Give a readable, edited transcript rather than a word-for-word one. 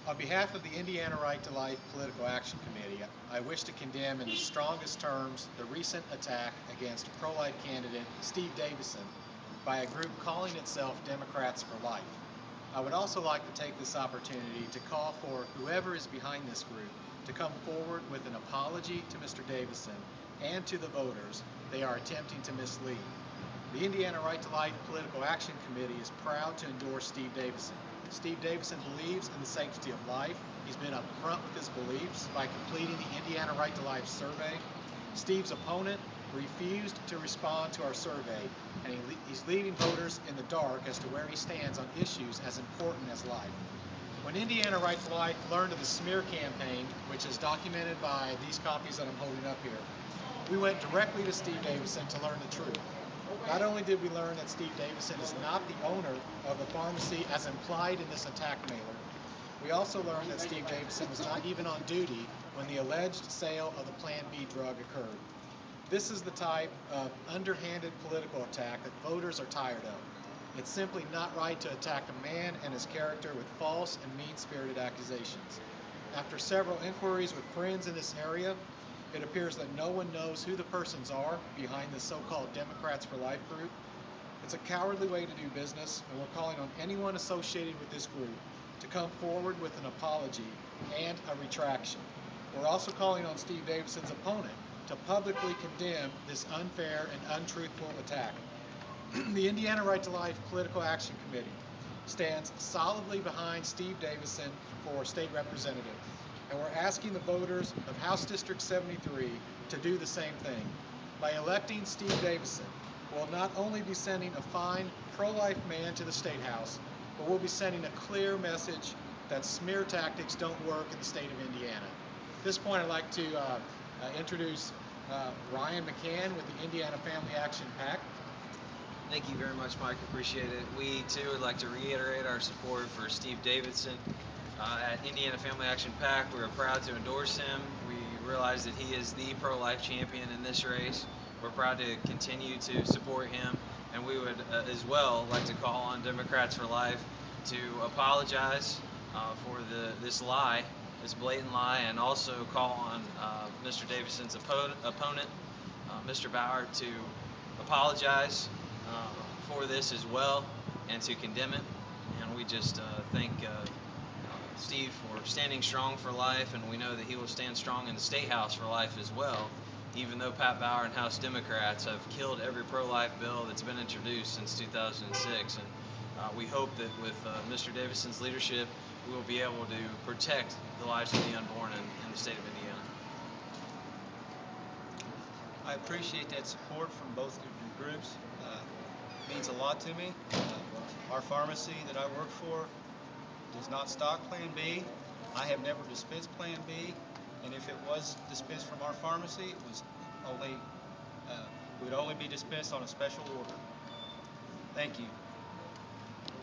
On behalf of the Indiana Right to Life Political Action Committee, I wish to condemn in the strongest terms the recent attack against pro-life candidate Steve Davisson by a group calling itself Democrats for Life. I would also like to take this opportunity to call for whoever is behind this group to come forward with an apology to Mr. Davisson and to the voters they are attempting to mislead. The Indiana Right to Life Political Action Committee is proud to endorse Steve Davisson. Steve Davisson believes in the sanctity of life. He's been upfront with his beliefs by completing the Indiana Right to Life survey. Steve's opponent refused to respond to our survey, and he's leaving voters in the dark as to where he stands on issues as important as life. When Indiana Right to Life learned of the smear campaign, which is documented by these copies that I'm holding up here, we went directly to Steve Davisson to learn the truth. Not only did we learn that Steve Davisson is not the owner of the pharmacy as implied in this attack mailer, we also learned that Steve Davisson was not even on duty when the alleged sale of the Plan B drug occurred. This is the type of underhanded political attack that voters are tired of. It's simply not right to attack a man and his character with false and mean-spirited accusations. After several inquiries with friends in this area, it appears that no one knows who the persons are behind the so-called Democrats for Life group. It's a cowardly way to do business, and we're calling on anyone associated with this group to come forward with an apology and a retraction. We're also calling on Steve Davisson's opponent to publicly condemn this unfair and untruthful attack. The Indiana Right to Life Political Action Committee stands solidly behind Steve Davisson for state representative. And we're asking the voters of House District 73 to do the same thing. By electing Steve Davisson, we'll not only be sending a fine, pro-life man to the State House, but we'll be sending a clear message that smear tactics don't work in the state of Indiana. At this point, I'd like to introduce Ryan McCann with the Indiana Family Action PAC. Thank you very much, Mike. Appreciate it. We, too, would like to reiterate our support for Steve Davisson. At Indiana Family Action PAC, we are proud to endorse him. We realize that he is the pro-life champion in this race. We're proud to continue to support him, and we would as well like to call on Democrats for Life to apologize for this lie, this blatant lie, and also call on Mr. Davisson's opponent, Mr. Bauer, to apologize for this as well and to condemn it. And we just thank Steve for standing strong for life, and we know that he will stand strong in the State House for life as well, even though Pat Bauer and House Democrats have killed every pro-life bill that's been introduced since 2006. And we hope that with Mr. Davisson's leadership, we will be able to protect the lives of the unborn in the state of Indiana. I appreciate that support from both of your groups. It means a lot to me. Our pharmacy that I work for does not stock Plan B. I have never dispensed Plan B, and if it was dispensed from our pharmacy, it was only would only be dispensed on a special order. Thank you.